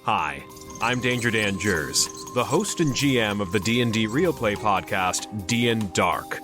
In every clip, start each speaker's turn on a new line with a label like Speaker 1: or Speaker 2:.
Speaker 1: Hi, I'm Danger Dan Jers, the host and GM of the D&D Real Play podcast, D & Dark.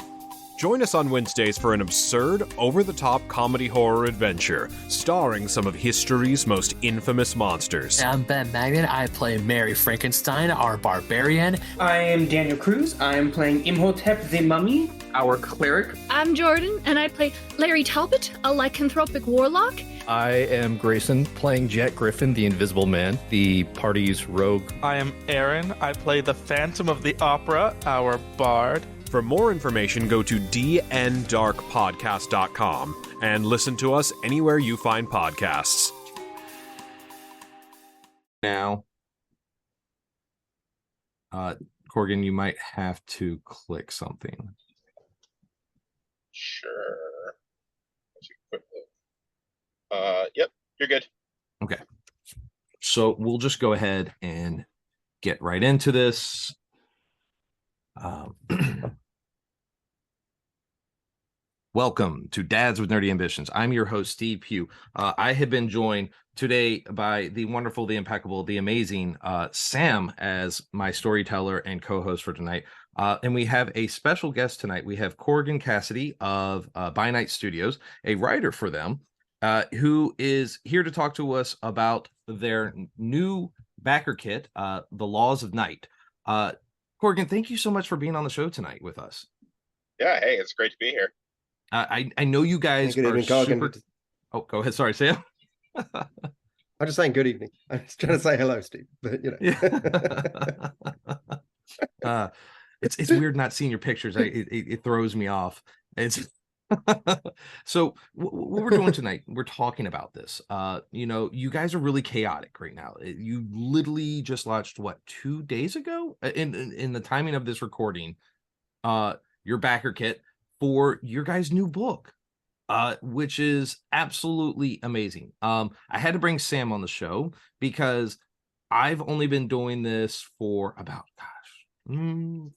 Speaker 1: Join us on Wednesdays for an absurd, over-the-top comedy horror adventure, starring some of history's most infamous monsters.
Speaker 2: I'm Ben Magnet. I play Mary Frankenstein, our barbarian.
Speaker 3: I am Daniel Cruz. I am playing Imhotep the Mummy, our cleric.
Speaker 4: I'm Jordan, and I play Larry Talbot, a lycanthropic warlock.
Speaker 5: I am Grayson, playing Jet Griffin, the Invisible Man, the party's rogue.
Speaker 6: I am Aaron. I play the Phantom of the Opera, our bard.
Speaker 1: For more information, go to dndarkpodcast.com and listen to us anywhere you find podcasts.
Speaker 5: Now, Corgan, you might have to click something.
Speaker 7: Sure. Yep, you're good.
Speaker 5: Okay. So we'll just go ahead and get right into this. Welcome to Dads with Nerdy Ambitions. I'm your host, Steve Pugh. I have been joined today by the wonderful, the impeccable, the amazing Sam as my storyteller and co-host for tonight. And we have a special guest tonight. We have Corgan Cassidy of By Night Studios, a writer for them, who is here to talk to us about their new backer kit, The Laws of Night. Corgan, thank you so much for being on the show tonight with us.
Speaker 7: Yeah, hey, it's great to be here.
Speaker 5: I know you guys
Speaker 8: good
Speaker 5: are
Speaker 8: evening,
Speaker 5: super... Oh, go ahead. Sorry, Sam.
Speaker 8: I'm just saying good evening. I was trying to say hello, Steve, but you know.
Speaker 5: It's weird not seeing your pictures. It throws me off. It's so what we're doing tonight, we're talking about this. You guys are really chaotic right now. You literally just launched 2 days ago in the timing of this recording, your backer kit for your guys' new book, which is absolutely amazing. I had to bring Sam on the show because I've only been doing this for about 4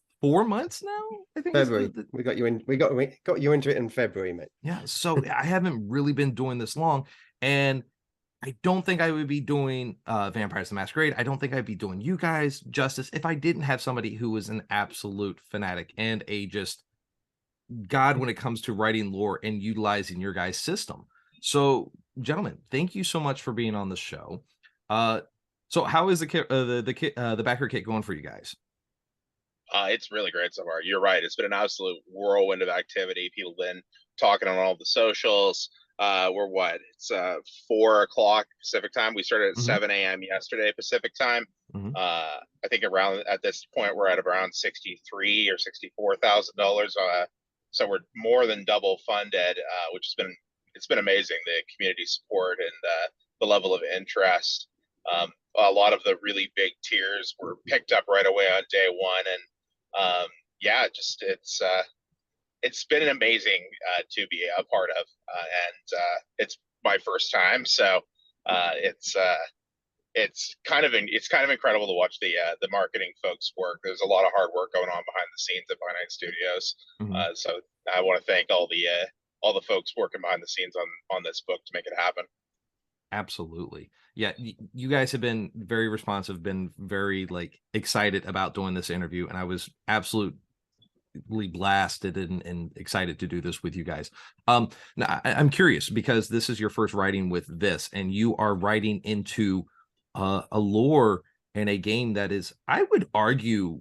Speaker 5: months now. I think
Speaker 8: February. We got you in. We got you into it in February, mate.
Speaker 5: Yeah. So I haven't really been doing this long, and I don't think I would be doing Vampires the Masquerade. I don't think I'd be doing you guys justice if I didn't have somebody who was an absolute fanatic and a just god when it comes to writing lore and utilizing your guys' system. So, gentlemen, thank you so much for being on the show. So how is the backer kit going for you guys?
Speaker 7: It's really great so far. You're right. It's been an absolute whirlwind of activity. People have been talking on all the socials. It's 4 o'clock Pacific time. We started at 7 a.m. yesterday Pacific time. I think around at this point we're at around $63,000 or $64,000. So we're more than double funded, which has been amazing. The community support and the level of interest. A lot of the really big tiers were picked up right away on day one, and it's been amazing to be a part of, and it's my first time, so it's kind of incredible to watch the marketing folks work. There's a lot of hard work going on behind the scenes at By Night Studios. So I want to thank all the folks working behind the scenes on this book to make it happen.
Speaker 5: Absolutely. Yeah, you guys have been very responsive, been very excited about doing this interview, and I was absolutely blasted and excited to do this with you guys. Now I'm curious because this is your first writing with this, and you are writing into a lore in a game that is, I would argue,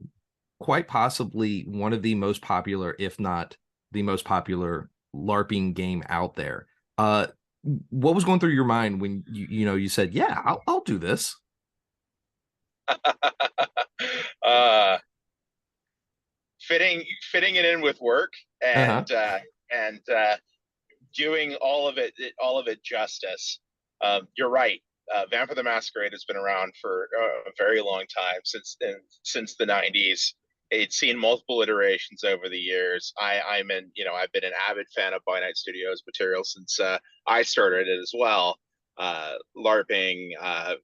Speaker 5: quite possibly one of the most popular, if not the most popular LARPing game out there. What was going through your mind when you said, "Yeah, I'll do this"?
Speaker 7: Fitting it in with work and doing all of it justice. You're right. Vampire the Masquerade has been around for a very long time, since the 90s. It's seen multiple iterations over the years. I've been an avid fan of By Night Studios material since I started it as well. LARPing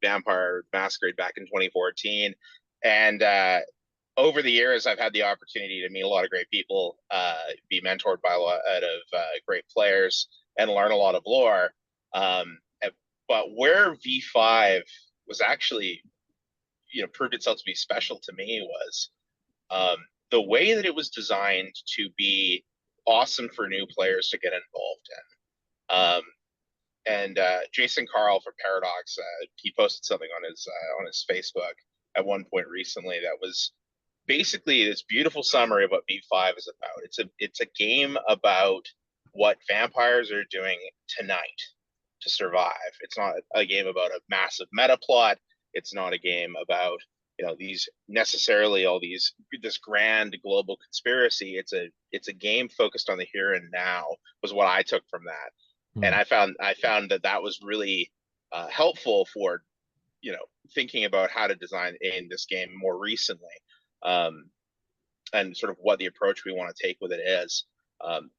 Speaker 7: Vampire Masquerade back in 2014, and over the years, I've had the opportunity to meet a lot of great people, be mentored by a lot of great players, and learn a lot of lore. But where V5 was actually proved itself to be special to me was the way that it was designed to be awesome for new players to get involved in. And Jason Carl from Paradox, he posted something on his Facebook at one point recently that was basically this beautiful summary of what V5 is about. It's a game about what vampires are doing tonight to survive. It's not a game about a massive meta plot. It's not a game about these necessarily all these this grand global conspiracy. It's a game focused on the here and now was what I took from that. And I found that was really helpful for thinking about how to design in this game more recently, and sort of what the approach we want to take with it is.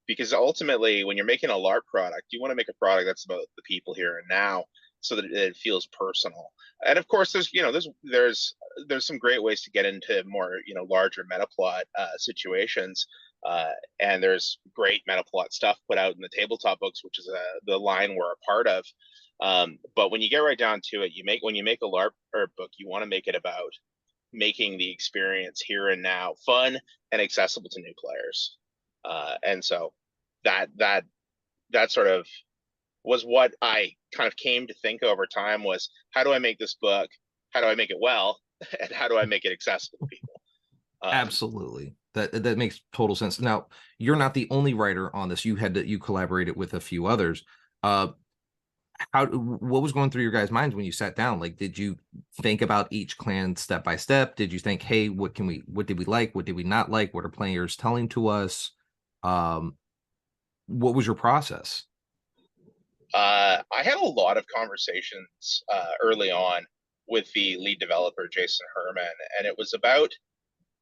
Speaker 7: Because ultimately, when you're making a LARP product, you want to make a product that's about the people here and now, so that it feels personal. And of course, there's some great ways to get into more larger meta plot situations. And there's great meta plot stuff put out in the tabletop books, which is the line we're a part of. But when you get right down to it, when you make a LARP or book, you want to make it about making the experience here and now fun and accessible to new players. And so that sort of was what I kind of came to think over time was, how do I make this book? How do I make it well? And how do I make it accessible to people?
Speaker 5: Absolutely. That makes total sense. Now, you're not the only writer on this. You collaborated with a few others. What was going through your guys' minds when you sat down? Like, did you think about each clan step by step? Did you think, hey, what did we like? What did we not like? What are players telling to us? What was your process?
Speaker 7: I had a lot of conversations early on with the lead developer, Jason Herman, and it was about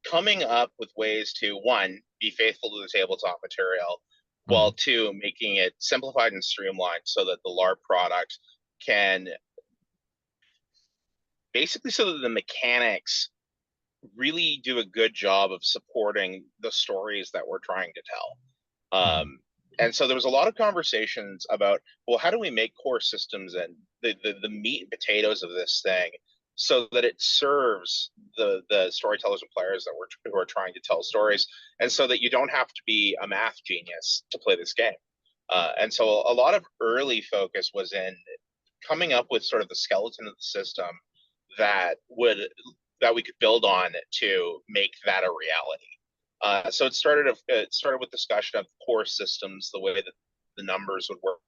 Speaker 7: coming up with ways to, one, be faithful to the tabletop material, while two, making it simplified and streamlined so that the LARP product can basically, so that the mechanics really do a good job of supporting the stories that we're trying to tell. And so there was a lot of conversations about, well, how do we make core systems and the meat and potatoes of this thing so that it serves the storytellers and players who are trying to tell stories, and so that you don't have to be a math genius to play this game. And so a lot of early focus was in coming up with sort of the skeleton of the system that we could build on to make that a reality. So it started with discussion of core systems, the way that the numbers would work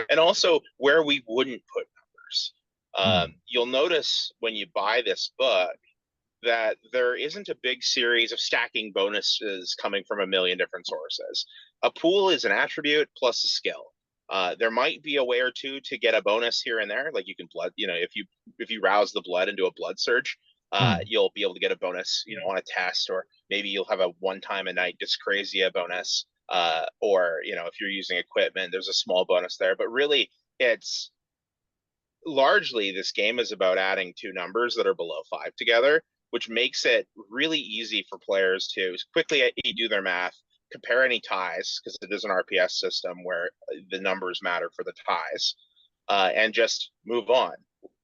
Speaker 7: and also where we wouldn't put numbers. You'll notice when you buy this book that there isn't a big series of stacking bonuses coming from a million different sources. A pool is an attribute plus a skill. There might be a way or two to get a bonus here and there, like you can blood. If you rouse the blood into a blood surge, you'll be able to get a bonus, on a test, or maybe you'll have a one time a night dyscrasia bonus, or if you're using equipment, there's a small bonus there. But really, it's largely, this game is about adding two numbers that are below 5 together, which makes it really easy for players to quickly do their math, compare any ties, because it is an RPS system where the numbers matter for the ties, and just move on.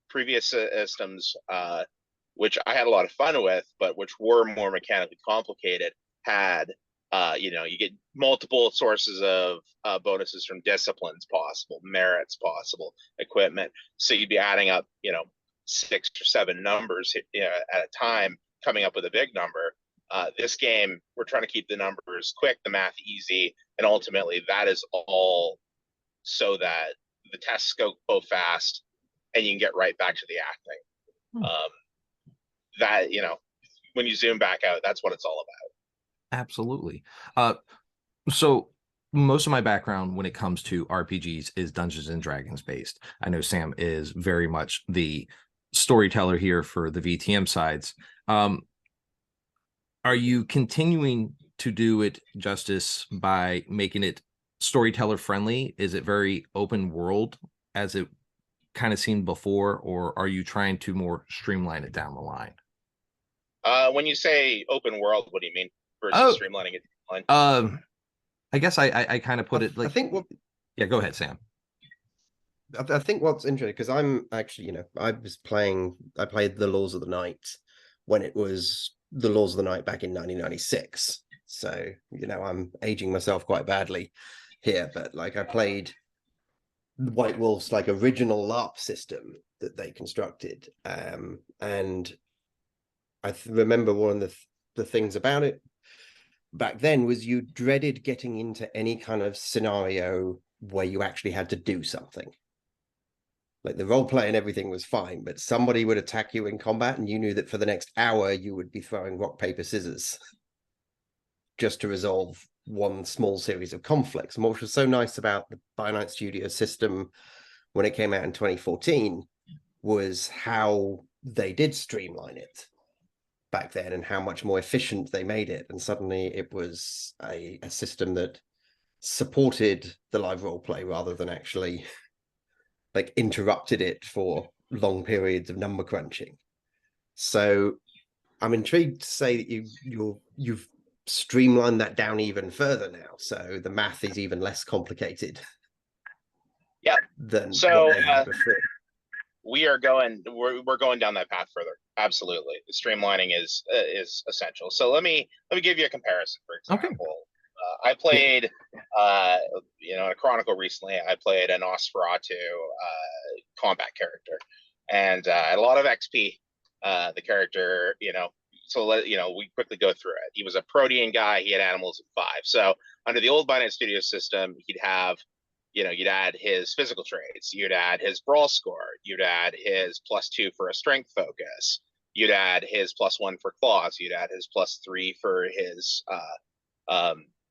Speaker 7: Previous systems, which I had a lot of fun with, but which were more mechanically complicated, had you get multiple sources of bonuses from disciplines possible, merits possible, equipment. So you'd be adding up, 6 or 7 numbers at a time, coming up with a big number. This game, we're trying to keep the numbers quick, the math easy, and ultimately that is all so that the tests go fast and you can get right back to the acting. That, when you zoom back out, that's what it's all about.
Speaker 5: Absolutely. So most of my background when it comes to RPGs is Dungeons and Dragons based. I know Sam is very much the storyteller here for the VTM sides. Are you continuing to do it justice by making it storyteller friendly? Is it very open world as it kind of seemed before, or are you trying to more streamline it down the line?
Speaker 7: When you say open world, what do you mean versus streamlining it?
Speaker 5: I guess I kind of put it like,
Speaker 8: I think
Speaker 5: yeah, go ahead, Sam.
Speaker 8: I think what's interesting, because I'm actually, I played the Laws of the Night when it was the Laws of the Night back in 1996. So, I'm aging myself quite badly here, but like I played White Wolf's like original LARP system that they constructed. And I remember one of the things about it back then was you dreaded getting into any kind of scenario where you actually had to do something. Like the role play and everything was fine, but somebody would attack you in combat and you knew that for the next hour you would be throwing rock, paper, scissors just to resolve one small series of conflicts. And what was so nice about the Finite Studio system when it came out in 2014 was how they did streamline it back then and how much more efficient they made it. And suddenly it was a system that supported the live role play rather than actually like interrupted it for long periods of number crunching. So I'm intrigued to say that you've streamlined that down even further now. So the math is even less complicated.
Speaker 7: Yeah.
Speaker 8: Than
Speaker 7: so
Speaker 8: what they had before.
Speaker 7: we're going down that path further. Absolutely. The streamlining is essential. So let me give you a comparison, for example.
Speaker 5: Okay.
Speaker 7: I played, in a Chronicle recently, I played a Nosferatu combat character, and I had a lot of XP. The character, so we quickly go through it. He was a Protean guy. He had animals of 5. So under the old Binance Studio system, he'd have, you'd add his physical traits, you'd add his brawl score, you'd add his +2 for a strength focus, you'd add his +1 for claws, you'd add his +3 for his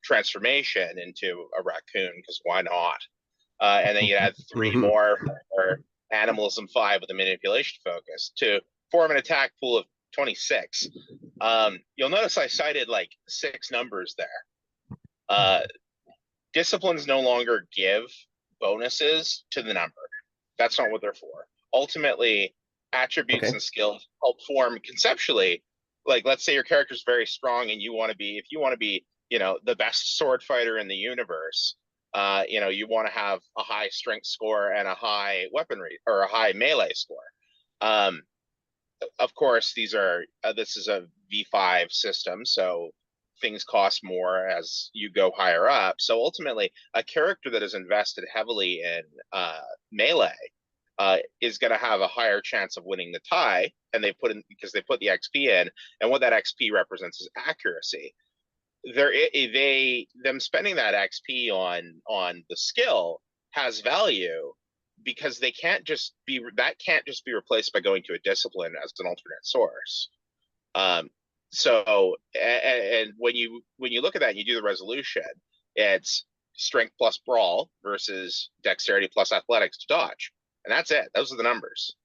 Speaker 7: transformation into a raccoon, because why not? And then you add 3 more for animals and 5 with a manipulation focus to form an attack pool of 26. You'll notice I cited like 6 numbers there. Disciplines no longer give bonuses to the number. That's not what they're for. Ultimately, attributes and skills help form conceptually. Like, let's say your character's very strong and if you want to be the best sword fighter in the universe, you want to have a high strength score and a high weaponry or a high melee score. Of course, this is a V5 system, so things cost more as you go higher up. So ultimately, a character that is invested heavily in melee is going to have a higher chance of winning the tie, and because they put the XP in, and what that XP represents is accuracy. Them spending that XP on the skill has value, because that can't just be replaced by going to a discipline as an alternate source. So when you look at that and you do the resolution, it's strength plus brawl versus dexterity plus athletics to dodge, and that's it. Those are the numbers.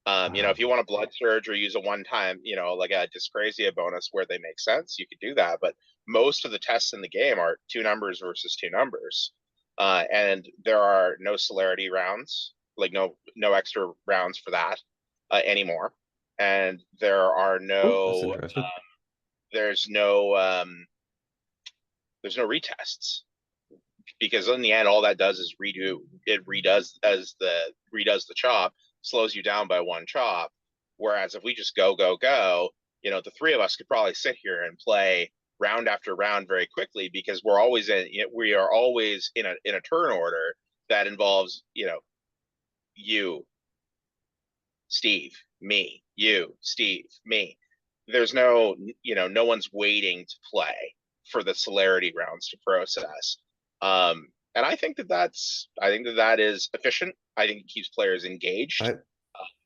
Speaker 7: If you want a blood surge or use a one-time, like a dyscrasia bonus where they make sense, you could do that. But most of the tests in the game are 2 numbers versus 2 numbers. And there are no celerity rounds, like no extra rounds for that anymore. And there are there's no retests, because in the end, all that does is redoes the chop, slows you down by 1 chop. Whereas if we just go, the 3 of us could probably sit here and play round after round very quickly, because we are always in a turn order that involves, you, Steve, me, you, Steve, me. There's no one's waiting to play for the celerity rounds to process. And I think that is efficient. I think it keeps players engaged,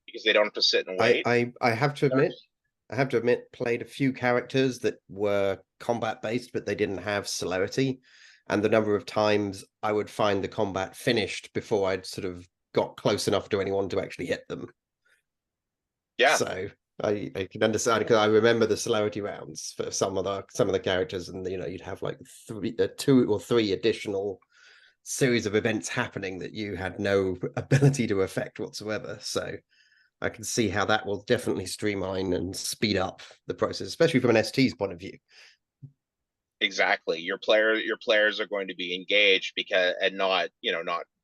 Speaker 7: because they don't have to sit and wait.
Speaker 8: I have to admit, played a few characters that were combat based, but they didn't have celerity, and the number of times I would find the combat finished before I'd sort of got close enough to anyone to actually hit them.
Speaker 7: Yeah.
Speaker 8: So I can understand, because I remember the celerity rounds for some of the characters, and you'd have like 2 or 3 additional series of events happening that you had no ability to affect whatsoever. So I can see how that will definitely streamline and speed up the process, especially from an ST's point of view.
Speaker 7: Exactly. Your players are going to be engaged, because and not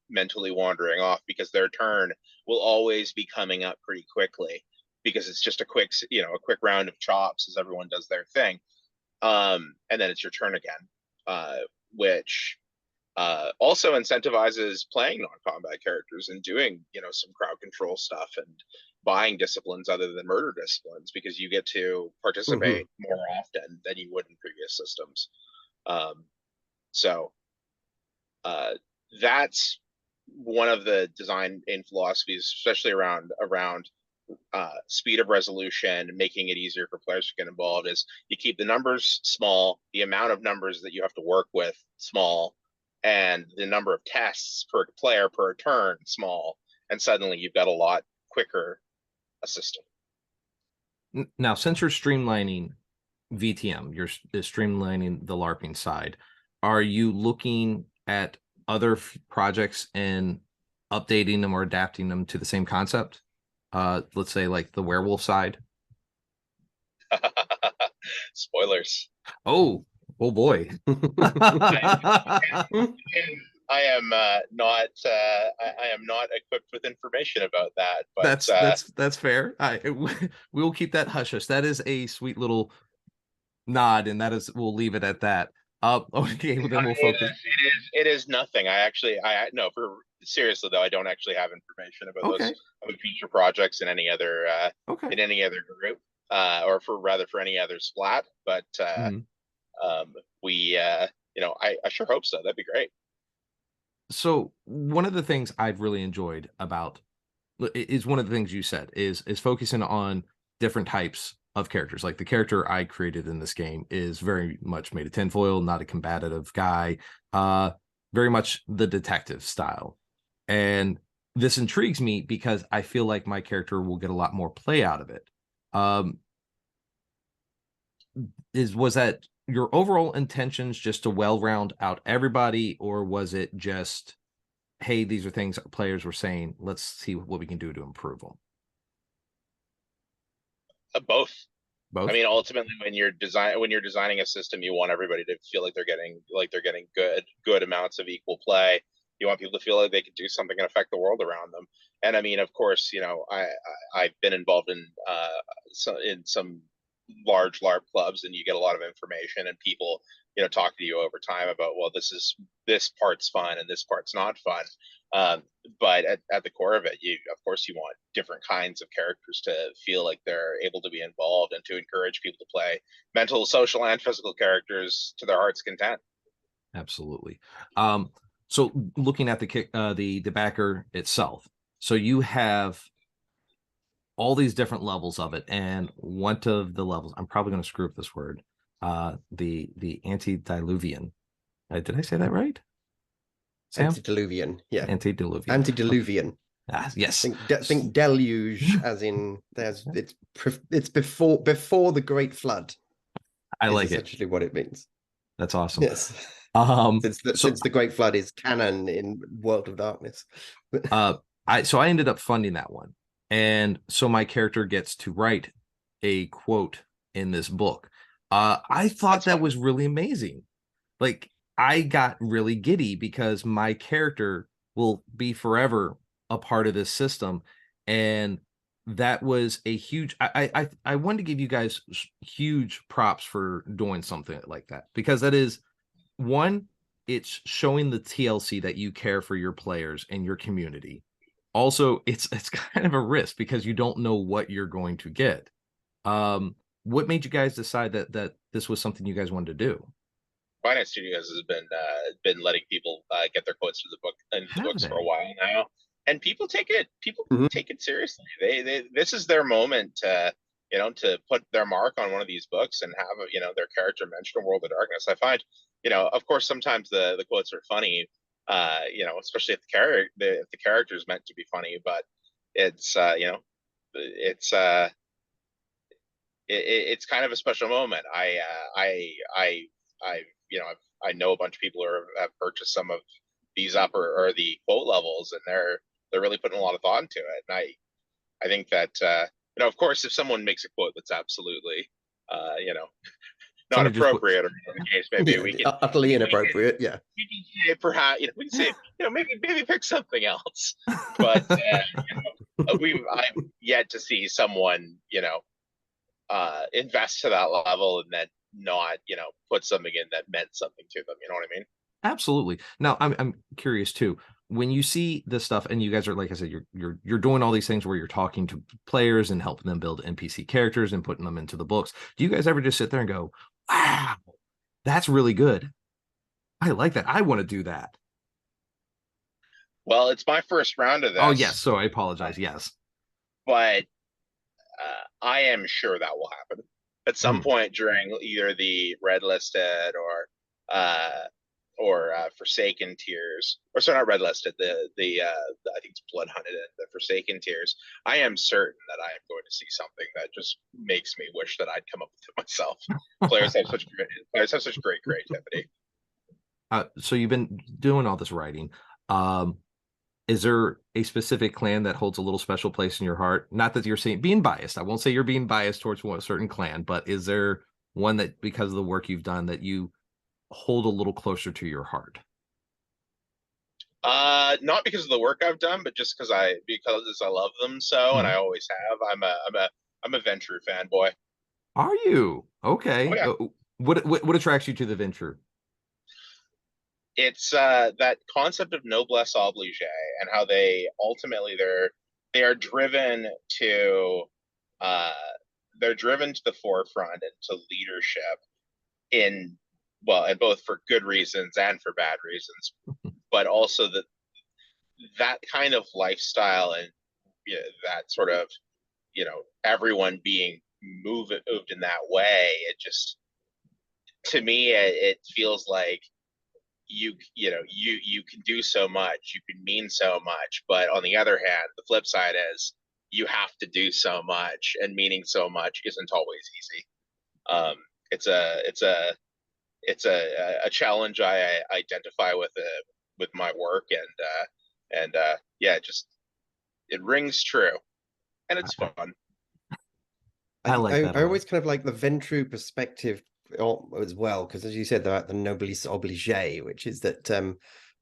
Speaker 7: mentally wandering off, because their turn will always be coming up pretty quickly, because it's just a quick round of chops as everyone does their thing, and then it's your turn again, which also incentivizes playing non-combat characters and doing some crowd control stuff and buying disciplines other than murder disciplines, because you get to participate more often than you would in previous systems. So that's one of the design in philosophies, especially around speed of resolution, making it easier for players to get involved, is you keep the numbers small, the amount of numbers that you have to work with small, and the number of tests per player per turn small, and suddenly you've got a lot quicker a system.
Speaker 5: Now, since you're streamlining VTM, you're streamlining the LARPing side, are you looking at other projects and updating them or adapting them to the same concept? Let's say like the werewolf side.
Speaker 7: Spoilers.
Speaker 5: Oh boy.
Speaker 7: I am not equipped with information about that, but
Speaker 5: that's fair. We'll keep that hush hush. That is a sweet little nod, and we'll leave it at that. Okay, well, then we'll focus.
Speaker 7: It is nothing. No, for seriously though, I don't actually have information about those future projects in any other group, or for any other splat. But I sure hope so. That'd be great.
Speaker 5: So one of the things I've really enjoyed about is one of the things you said is focusing on different types of characters. Like the character I created in this game is very much made of tinfoil, not a combative guy, very much the detective style. And this intrigues me because I feel like my character will get a lot more play out of it. Was that your overall intentions, just to round out everybody, or was it just, hey, these are things players were saying, let's see what we can do to improve them?
Speaker 7: Both.
Speaker 5: Both.
Speaker 7: I mean, ultimately, when you're designing a system, you want everybody to feel like they're getting good amounts of equal play. You want people to feel like they can do something and affect the world around them. And I mean, of course, I've been involved in some large LARP clubs, and you get a lot of information, and people talk to you over time about, well, this part's fun and this part's not fun. But at the core of it, of course you want different kinds of characters to feel like they're able to be involved, and to encourage people to play mental, social, and physical characters to their heart's content.
Speaker 5: Absolutely. So looking at the backer itself, so you have all these different levels of it, and one of the levels, I'm probably going to screw up this word, the antediluvian. Did I say that right? Sam?
Speaker 8: Antediluvian, yeah.
Speaker 5: Antediluvian.
Speaker 8: Antediluvian.
Speaker 5: Yes.
Speaker 8: Think deluge, as in it's before the Great Flood.
Speaker 5: I like it.
Speaker 8: Essentially what it means.
Speaker 5: That's awesome.
Speaker 8: Yes. Since the Great Flood is canon in World of Darkness.
Speaker 5: I ended up funding that one. And so my character gets to write a quote in this book. I thought that was really amazing. Like, I got really giddy because my character will be forever a part of this system. And that was a huge, I wanted to give you guys huge props for doing something like that, because that is one, it's showing the TLC that you care for your players and your community. Also, it's kind of a risk because you don't know what you're going to get. What made you guys decide that this was something you guys wanted to do?
Speaker 7: Finance Studios has been letting people get their quotes into the books for a while now, and people take it seriously. This is their moment to put their mark on one of these books and have their character mention a world of darkness. I find of course sometimes the quotes are funny, especially if the character is meant to be funny, but it's it's kind of a special moment. I know a bunch of people who have purchased some of these upper or the quote levels, and they're really putting a lot of thought into it. And I think that of course, if someone makes a quote that's absolutely not
Speaker 5: Somebody just put-
Speaker 7: appropriate, or in the case maybe we can
Speaker 8: utterly inappropriate. Yeah.
Speaker 7: we can say perhaps we can say maybe pick something else. But I've yet to see someone invest to that level and then not put something in that meant something to them. You know what I mean?
Speaker 5: Absolutely. Now, I'm curious too. When you see this stuff, and you guys are, like I said, you're doing all these things where you're talking to players and helping them build NPC characters and putting them into the books. Do you guys ever just sit there and go, "Wow, that's really good. I like that. I want to do that."
Speaker 7: Well, it's my first round of this.
Speaker 5: Oh yes, so I apologize. Yes,
Speaker 7: but I am sure that will happen at some point during either the red listed or Forsaken tiers, or sorry, not red listed. The I think it's blood hunted and the Forsaken tiers. I am certain that I am going to see something that just makes me wish that I'd come up with it myself. Players have such great creativity.
Speaker 5: So you've been doing all this writing. Is there a specific clan that holds a little special place in your heart? Not that you're saying being biased. I won't say you're being biased towards one certain clan, but is there one that, because of the work you've done, that you hold a little closer to your heart?
Speaker 7: Not because of the work I've done, but just because I love them so, and I always have. I'm a Ventrue fanboy.
Speaker 5: Are you? Okay.
Speaker 7: Oh, yeah.
Speaker 5: What attracts you to the Ventrue?
Speaker 7: It's that concept of noblesse oblige, and how they ultimately they are driven to the forefront and to leadership and both for good reasons and for bad reasons, but also that kind of lifestyle and that sort of everyone being moved in that way. It just, to me, it feels like you can do so much, you can mean so much, but on the other hand, the flip side is you have to do so much, and meaning so much isn't always easy. It's a challenge I identify with my work, and it rings true, and it's fun.
Speaker 5: I like that.
Speaker 8: I always kind of like the Ventrue perspective as well, because as you said about the noblesse oblige, which is that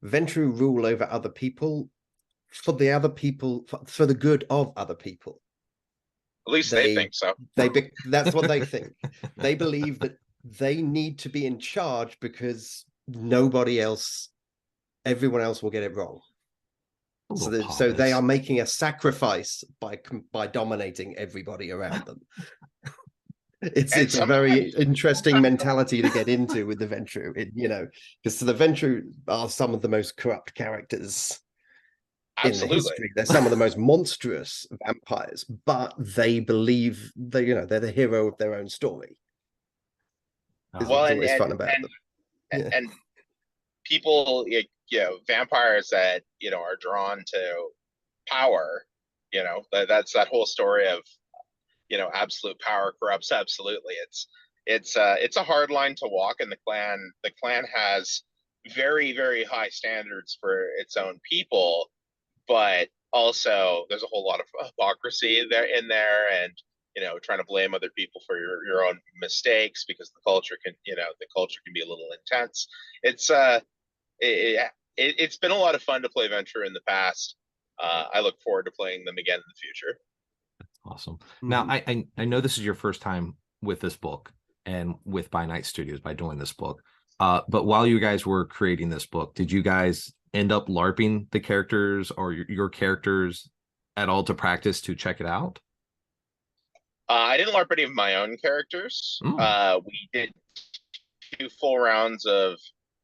Speaker 8: Ventrue rule over other people for the good of other people.
Speaker 7: At least they think so.
Speaker 8: That's what they think. They believe that they need to be in charge because everyone else will get it wrong. So they are making a sacrifice by dominating everybody around them. It's a very interesting mentality to get into with the Ventrue, because the Ventrue are some of the most corrupt characters in the history. They're some of the most monstrous vampires, but they believe they're the hero of their own story. It's always fun about them.
Speaker 7: And people, vampires that are drawn to power. That's that whole story of absolute power corrupts absolutely. It's a hard line to walk, and the clan has very, very high standards for its own people, but also there's a whole lot of hypocrisy in there, and trying to blame other people for your own mistakes, because the culture can be a little intense. It's been a lot of fun to play Ventrue in the past. I look forward to playing them again in the future.
Speaker 5: Awesome. Now, I know this is your first time with this book and with By Night Studios by doing this book. But while you guys were creating this book, did you guys end up LARPing the characters or your characters at all to practice to check it out?
Speaker 7: I didn't LARP any of my own characters. We did 2 full rounds of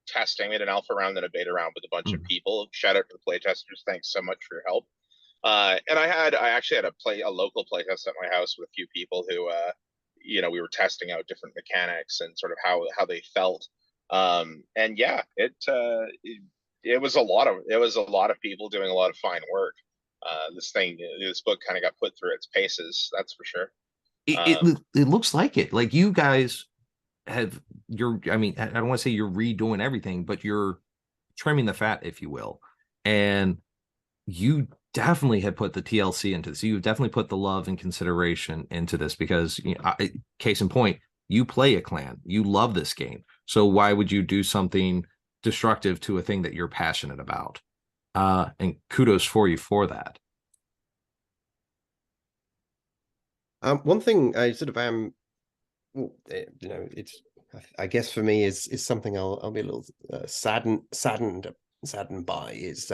Speaker 7: testing. We had an alpha round and a beta round with a bunch of people. Shout out to the playtesters. Thanks so much for your help. And I actually had a local playtest at my house with a few people who, we were testing out different mechanics and sort of how they felt. And yeah, it was a lot of people doing a lot of fine work. This book kind of got put through its paces. That's for sure.
Speaker 5: It looks like it. Like you guys have I don't want to say you're redoing everything, but you're trimming the fat, if you will. And you definitely had put the TLC into this. You've definitely put the love and consideration into this, because case in point, You play a clan. You love this game. So why would you do something destructive to a thing that you're passionate about? And kudos for you for that.
Speaker 8: One thing I sort of am, it's, I guess for me is something I'll be a little saddened by is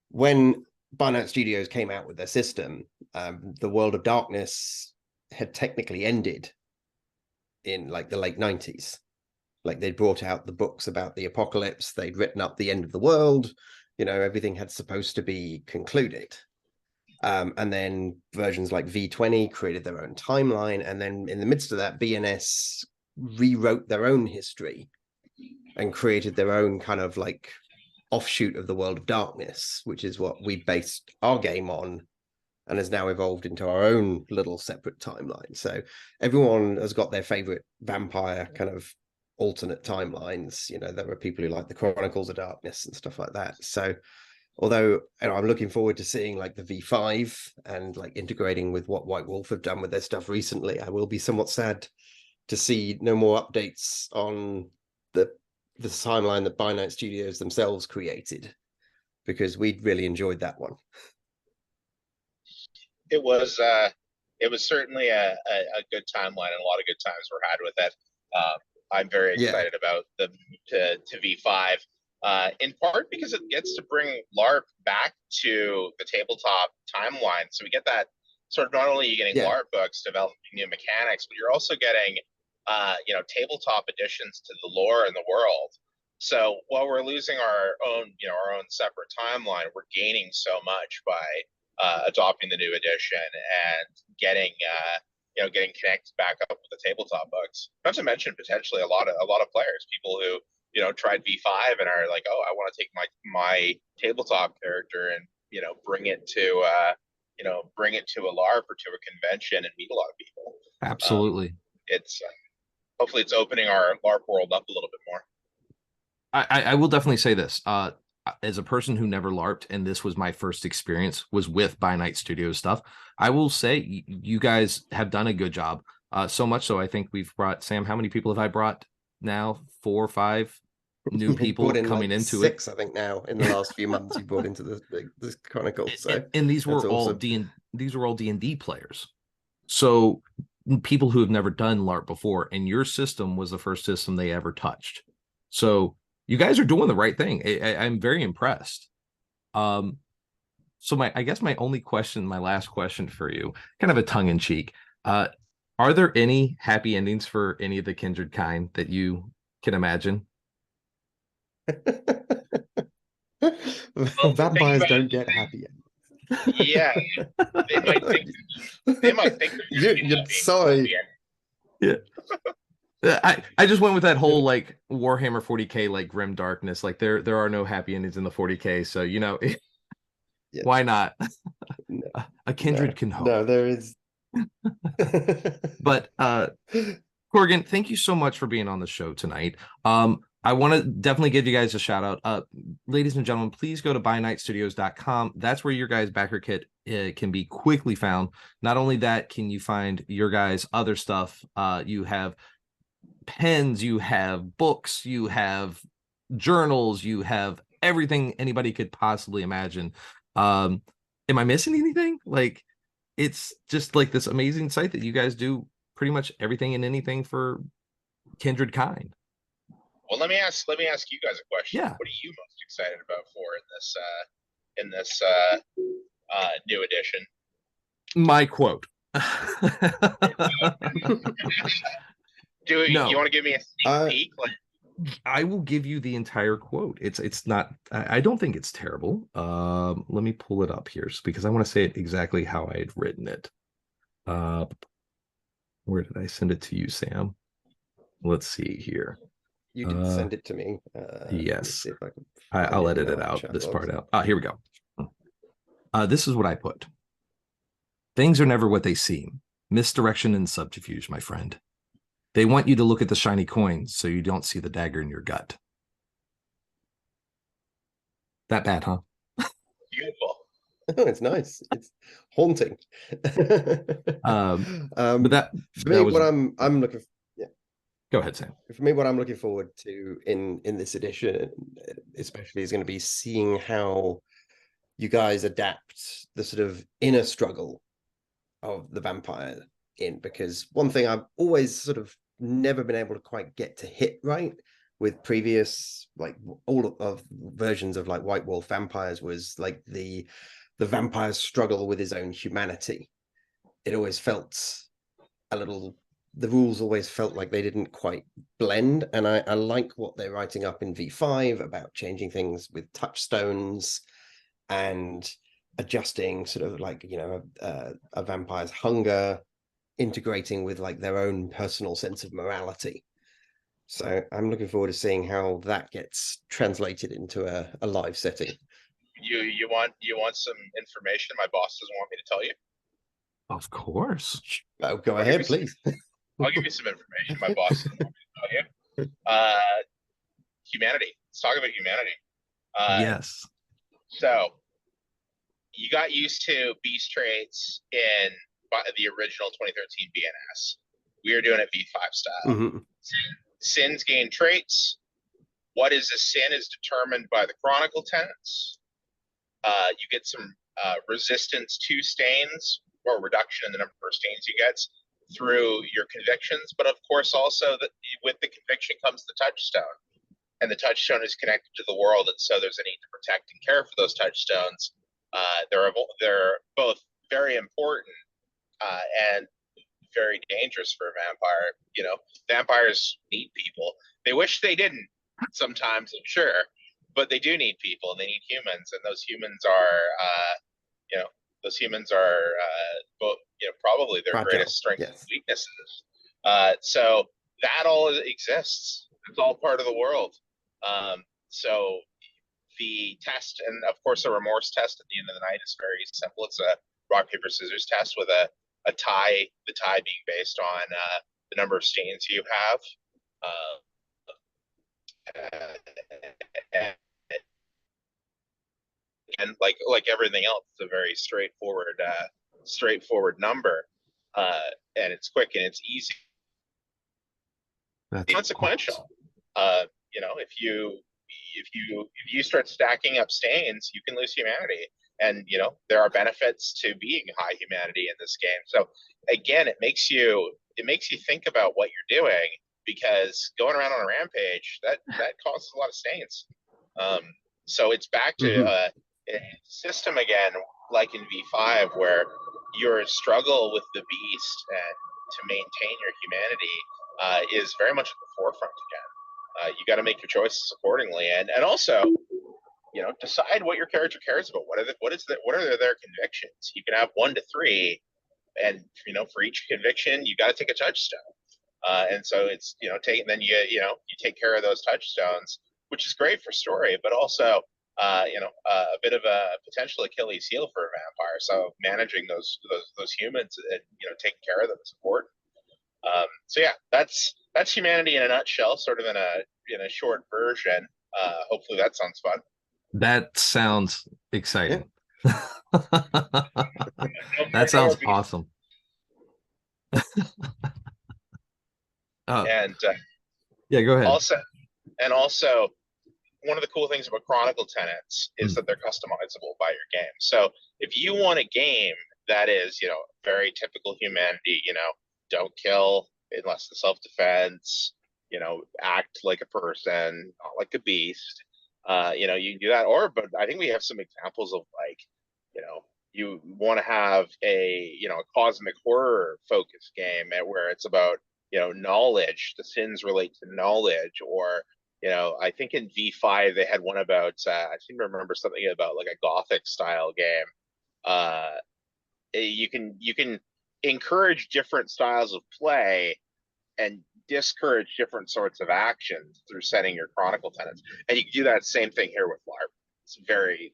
Speaker 8: when Binance Studios came out with their system, the World of Darkness had technically ended in like the late 90s. Like they'd brought out the books about the apocalypse, they'd written up the end of the world, everything had supposed to be concluded. And then versions like V20 created their own timeline. And then in the midst of that, BNS rewrote their own history and created their own kind of like offshoot of the World of Darkness, which is what we based our game on and has now evolved into our own little separate timeline. So everyone has got their favorite vampire kind of alternate timelines. There are people who like the Chronicles of Darkness and stuff like that. So although I'm looking forward to seeing like the V5 and like integrating with what White Wolf have done with their stuff recently, I will be somewhat sad to see no more updates on the timeline that Binance Studios themselves created, because we'd really enjoyed that one.
Speaker 7: It was certainly a good timeline, and a lot of good times were had with it. I'm very excited about the to V5. In part because it gets to bring LARP back to the tabletop timeline. So we get that sort of, not only are you getting LARP books developing new mechanics, but you're also getting, tabletop additions to the lore and the world. So while we're losing our own separate timeline, we're gaining so much by adopting the new edition and getting connected back up with the tabletop books. Not to mention potentially a lot of players, people who tried V5 and are like, oh, I want to take my tabletop character and bring it to a LARP or to a convention and meet a lot of people.
Speaker 5: Absolutely.
Speaker 7: It's hopefully it's opening our LARP world up a little bit more.
Speaker 5: I will definitely say this. As a person who never LARPed, and this was my first experience, was with By Night Studios stuff, I will say you guys have done a good job. So much so, I think we've brought, Sam, how many people have I brought now? 4 or 5 new people coming
Speaker 8: like
Speaker 5: into
Speaker 8: 6, I think now in the last few months you brought into the Chronicle. So
Speaker 5: and these were all D&D players. So people who have never done LARP before, and your system was the first system they ever touched. So you guys are doing the right thing. I'm very impressed. So I guess my last question for you, kind of a tongue in cheek, are there any happy endings for any of the kindred kind that you can imagine?
Speaker 8: Vampires don't get happy endings.
Speaker 7: Yeah, they might think
Speaker 8: you're sorry.
Speaker 5: Yeah. I just went with that whole like Warhammer 40K, like grim darkness. Like there are no happy endings in the 40K, so why not?
Speaker 8: No,
Speaker 5: a kindred can hope.
Speaker 8: No, there is.
Speaker 5: But Corrigan, thank you so much for being on the show tonight. I want to definitely give you guys a shout out. Ladies and gentlemen, please go to bynightstudios.com. That's where your guys' backer kit can be quickly found. Not only that, can you find your guys' other stuff. You have pens, you have books, you have journals, you have everything anybody could possibly imagine. Am I missing anything? Like, it's just like this amazing site that you guys do pretty much everything and anything for kindred kind.
Speaker 7: Well, let me ask you guys a question.
Speaker 5: Yeah.
Speaker 7: What are you most excited about for in this new edition?
Speaker 5: My quote.
Speaker 7: You want to give me a sneak peek?
Speaker 5: I will give you the entire quote. It's not. I don't think it's terrible. Let me pull it up here because I want to say it exactly how I had written it. Where did I send it to you, Sam? Let's see here.
Speaker 8: You didn't send it to me.
Speaker 5: Yes. I'll edit it out. This part out. Here we go. This is what I put. Things are never what they seem. Misdirection and subterfuge, my friend. They want you to look at the shiny coins so you don't see the dagger in your gut. That bad, huh?
Speaker 7: Beautiful.
Speaker 8: Oh, it's nice. It's haunting.
Speaker 5: But that
Speaker 8: For me,
Speaker 5: was
Speaker 8: what I'm looking yeah.
Speaker 5: Go ahead, Sam.
Speaker 8: For me, what I'm looking forward to in this edition, especially, is going to be seeing how you guys adapt the sort of inner struggle of the vampire in, because one thing I've always sort of never been able to quite get to hit right with previous, like, all of versions of like White Wolf vampires, was like the vampire's struggle with his own humanity. It always felt a little, the rules always felt like they didn't quite blend, and I like what they're writing up in V5 about changing things with touchstones and adjusting sort of like, you know, a vampire's hunger integrating with like their own personal sense of morality. So I'm looking forward to seeing how that gets translated into a live setting.
Speaker 7: You want some information my boss doesn't want me to tell you?
Speaker 5: Of course.
Speaker 8: Oh, go ahead, please.
Speaker 7: I'll give you some information my boss doesn't want me to tell you. Humanity. Let's talk about humanity.
Speaker 5: Yes.
Speaker 7: So you got used to beast traits in the original 2013 BNS. We are doing it V5 style.
Speaker 8: Mm-hmm.
Speaker 7: Sins gain traits. What is a sin is determined by the chronicle tenets. You get some resistance to stains, or reduction in the number of stains you get through your convictions. But of course, also that with the conviction comes the touchstone, and the touchstone is connected to the world, and so there's a need to protect and care for those touchstones. They're both very important and very dangerous for a vampire. You know, vampires need people. They wish they didn't sometimes, I'm sure, but they do need people, and they need humans, and those humans are, both, probably their
Speaker 8: Fragile.
Speaker 7: greatest strengths
Speaker 8: Yes.
Speaker 7: and weaknesses. So that all exists. It's all part of the world. So the test, and of course a remorse test at the end of the night, is very simple. It's a rock paper scissors test with a tie, the tie being based on the number of stains you have. And like everything else, it's a very straightforward number, and it's quick and it's easy.
Speaker 5: That's
Speaker 7: consequential.
Speaker 5: awesome.
Speaker 7: If you start stacking up stains, you can lose humanity, and there are benefits to being high humanity in this game. So again, it makes you think about what you're doing, because going around on a rampage that causes a lot of stains. So it's back to a system again, like in V5, where your struggle with the beast and to maintain your humanity is very much at the forefront again. You got to make your choices accordingly, and also, decide what your character cares about. What are their convictions? You can have 1 to 3, and for each conviction, you got to take a touchstone. And so it's you take care of those touchstones, which is great for story, but also a bit of a potential Achilles heel for a vampire. So managing those humans and taking care of them is important. So yeah, that's humanity in a nutshell, sort of in a short version. Hopefully that sounds fun.
Speaker 5: That sounds exciting. That sounds awesome.
Speaker 7: And
Speaker 5: yeah, go ahead.
Speaker 7: Also, one of the cool things about Chronicle tenets is that they're customizable by your game. So if you want a game that is, very typical humanity, don't kill unless in self-defense, act like a person, not like a beast, you can do that. But I think we have some examples of, like, you want to have a cosmic horror focused game where it's about knowledge, the sins relate to knowledge, or I think in V5 they had one about I seem to remember something about like a gothic style game. You can encourage different styles of play and discourage different sorts of actions through setting your chronicle tenets, and you can do that same thing here with LARP.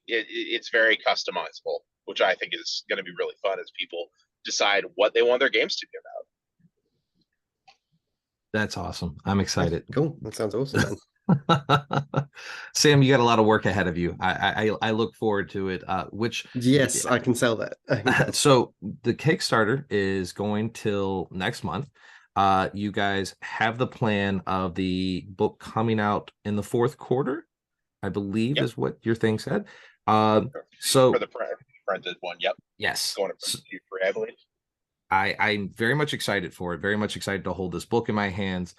Speaker 7: It's very customizable, which I think is going to be really fun as people decide what they want their games to be about.
Speaker 5: That's awesome. I'm excited.
Speaker 8: Cool. That sounds awesome, man.
Speaker 5: Sam, you got a lot of work ahead of you. I look forward to it. Which
Speaker 8: Yes, I can sell that.
Speaker 5: so the Kickstarter is going till next month. You guys have the plan of the book coming out in the fourth quarter, I believe,
Speaker 7: Yep.
Speaker 5: is what your thing said.
Speaker 7: For the printed one. Yep.
Speaker 5: Yes,
Speaker 7: Going to print for I believe.
Speaker 5: I'm very much excited for it. Very much excited to hold this book in my hands.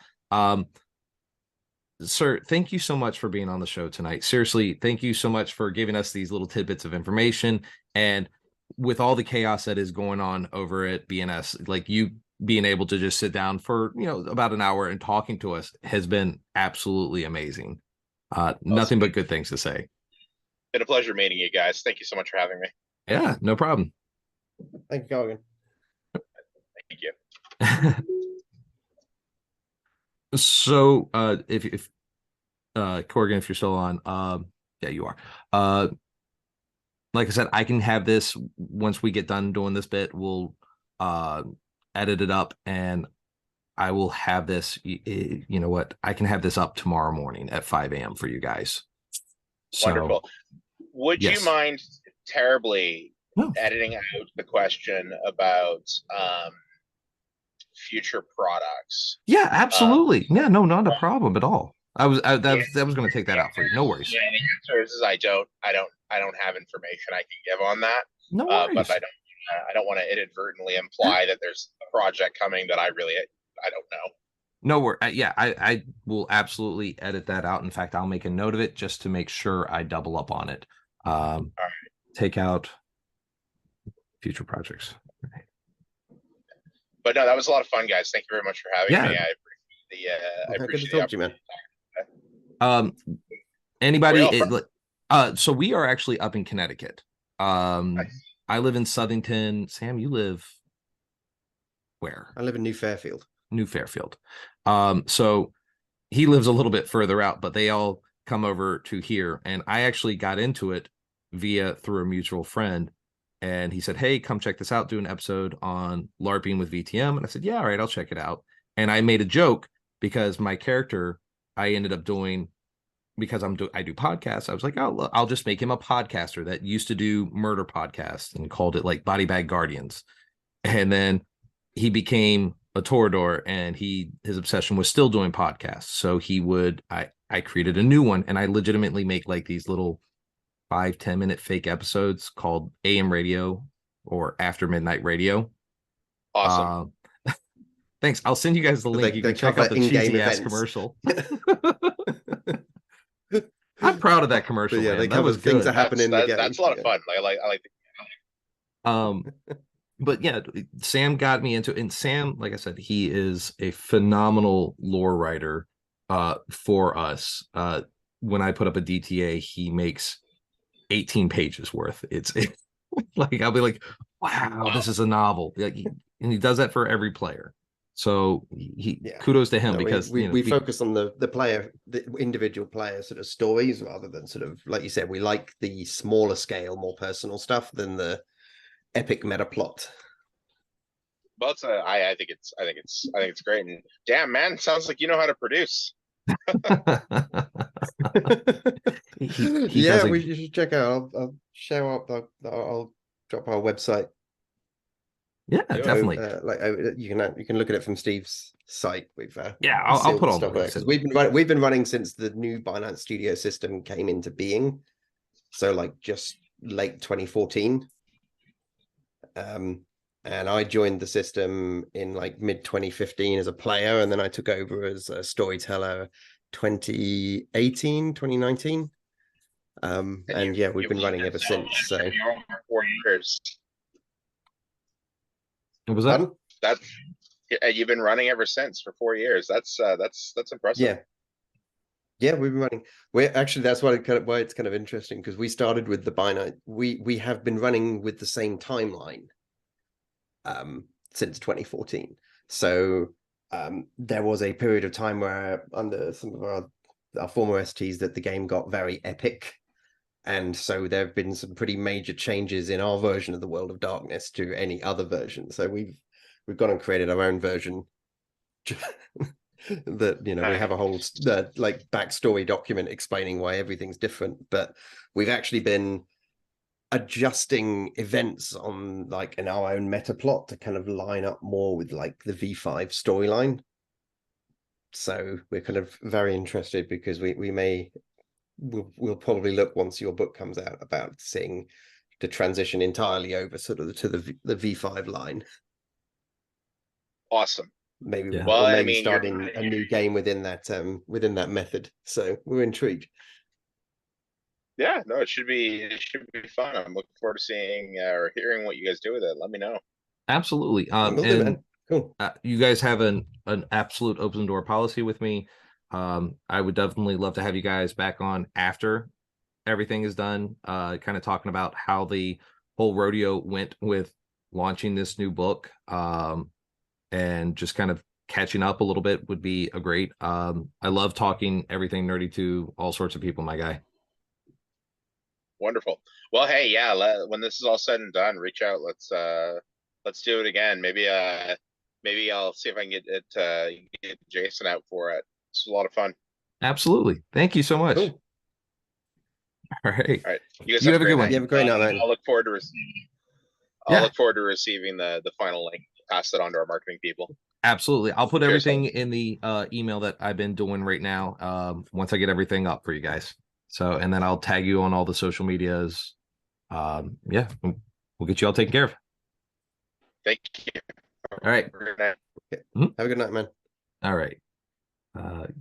Speaker 5: Sir, thank you so much for being on the show tonight. Seriously, thank you so much for giving us these little tidbits of information. And with all the chaos that is going on over at BNS, like you being able to just sit down for, about an hour and talking to us has been absolutely amazing. Nothing but good things to say.
Speaker 7: Been a pleasure meeting you guys. Thank you so much for having me.
Speaker 5: Yeah, no problem.
Speaker 8: Thank you, Corgan.
Speaker 7: Thank you.
Speaker 5: So if Corgan, if you're still on, yeah, you are. Like I said, I can have this once we get done doing this bit. We'll edit it up, and I will have this. You know what? I can have this up tomorrow morning at 5 a.m. for you guys. So,
Speaker 7: wonderful. Would
Speaker 5: yes.
Speaker 7: you mind terribly
Speaker 5: No.
Speaker 7: editing out the question about future products?
Speaker 5: Yeah, absolutely. Yeah, no, not a problem at all. That was going to take that out for you. No worries.
Speaker 7: Yeah, the answer is I don't have information I can give on that.
Speaker 5: No worries.
Speaker 7: But I don't want to inadvertently imply that there's a project coming that I don't know.
Speaker 5: No worries. Yeah, I will absolutely edit that out. In fact, I'll make a note of it just to make sure I double up on it.
Speaker 7: All right.
Speaker 5: Take out future projects.
Speaker 7: But no, that was a lot of fun, guys. Thank you very much for having me. I appreciate the
Speaker 8: talk to you, man.
Speaker 5: Anybody? So we are actually up in Connecticut.
Speaker 7: Nice.
Speaker 5: I live in Southington. Sam, you live where?
Speaker 8: I live in New Fairfield.
Speaker 5: New Fairfield. So he lives a little bit further out, but they all come over to here. And I actually got into it through a mutual friend. And he said, hey, come check this out. Do an episode on LARPing with VTM. And I said, yeah, all right, I'll check it out. And I made a joke because my character, I ended up doing, because I do podcasts. I was like, oh, I'll just make him a podcaster that used to do murder podcasts and called it like Body Bag Guardians. And then he became a Torador, and his obsession was still doing podcasts. So I created a new one, and I legitimately make like these little 5-10 minute fake episodes called AM Radio or After Midnight Radio.
Speaker 7: Awesome.
Speaker 5: Thanks. I'll send you guys the link. You can check out the cheesy ass commercial. I'm proud of that commercial.
Speaker 8: Yeah,
Speaker 5: man. That was good.
Speaker 8: Things that happen in the game.
Speaker 7: That's a lot of fun. I like
Speaker 5: but yeah, Sam got me into it. And Sam, like I said, he is a phenomenal lore writer for us. When I put up a DTA, he makes 18 pages worth. It's like I'll be like, wow, this is a novel. Like, and he does that for every player. So kudos to him. Because
Speaker 8: we focus on the player, the individual player sort of stories, rather than sort of, like you said, we like the smaller scale, more personal stuff than the epic meta plot.
Speaker 7: But I think it's great. And damn, man, sounds like you know how to produce.
Speaker 8: You should check out. I'll share up. I'll drop our website.
Speaker 5: Yeah, definitely.
Speaker 8: You can look at it from Steve's site.
Speaker 5: I'll put all the
Speaker 8: links. We've been running since the new Binance Studio system came into being, so like just late 2014. And I joined the system in like mid 2015 as a player, and then I took over as a storyteller 2019. And yeah, we've been running ever since. So
Speaker 7: 4 years.
Speaker 5: What was that?
Speaker 7: That you've been running ever since for 4 years. That's impressive.
Speaker 8: Yeah, we've been running. That's why it's kind of interesting, because we started with the Binance. We have been running with the same timeline since 2014. So there was a period of time where, under some of our former STs, that the game got very epic. And so there have been some pretty major changes in our version of the World of Darkness to any other version. So we've gone and created our own version that we have a whole like backstory document explaining why everything's different, but we've actually been adjusting events on like in our own meta plot to kind of line up more with like the V5 storyline. So we're kind of very interested because we'll probably look once your book comes out about seeing the transition entirely over sort of to the V5 line.
Speaker 7: Awesome.
Speaker 8: Maybe
Speaker 5: Yeah.
Speaker 8: or maybe starting a new game within that method. So we're intrigued.
Speaker 7: Yeah, no, it should be fun. I'm looking forward to seeing or hearing what you guys do with it. Let me know.
Speaker 5: Absolutely.
Speaker 8: Will do,
Speaker 5: And
Speaker 8: man. Cool.
Speaker 5: You guys have an absolute open door policy with me. I would definitely love to have you guys back on after everything is done, kind of talking about how the whole rodeo went with launching this new book, and just kind of catching up a little bit would be a great. I love talking everything nerdy to all sorts of people, my guy.
Speaker 7: Wonderful. Well, hey, yeah, when this is all said and done, reach out. Let's do it again. Maybe I'll see if I can get Jason out for it. It's a lot of fun.
Speaker 5: Absolutely. Thank you so much.
Speaker 8: Cool.
Speaker 5: All right.
Speaker 7: All right. You guys
Speaker 5: You have a good one.
Speaker 8: You have a great night, man.
Speaker 7: I'll look forward to receiving. I'll look forward to receiving the final link. Pass it on to our marketing people.
Speaker 5: Absolutely. I'll put
Speaker 7: Cheers,
Speaker 5: everything in the email that I've been doing right now. Once I get everything up for you guys. So, and then I'll tag you on all the social medias. Yeah, we'll get you all taken care of.
Speaker 7: Thank you.
Speaker 5: All right.
Speaker 8: Have a good night, man.
Speaker 5: All right.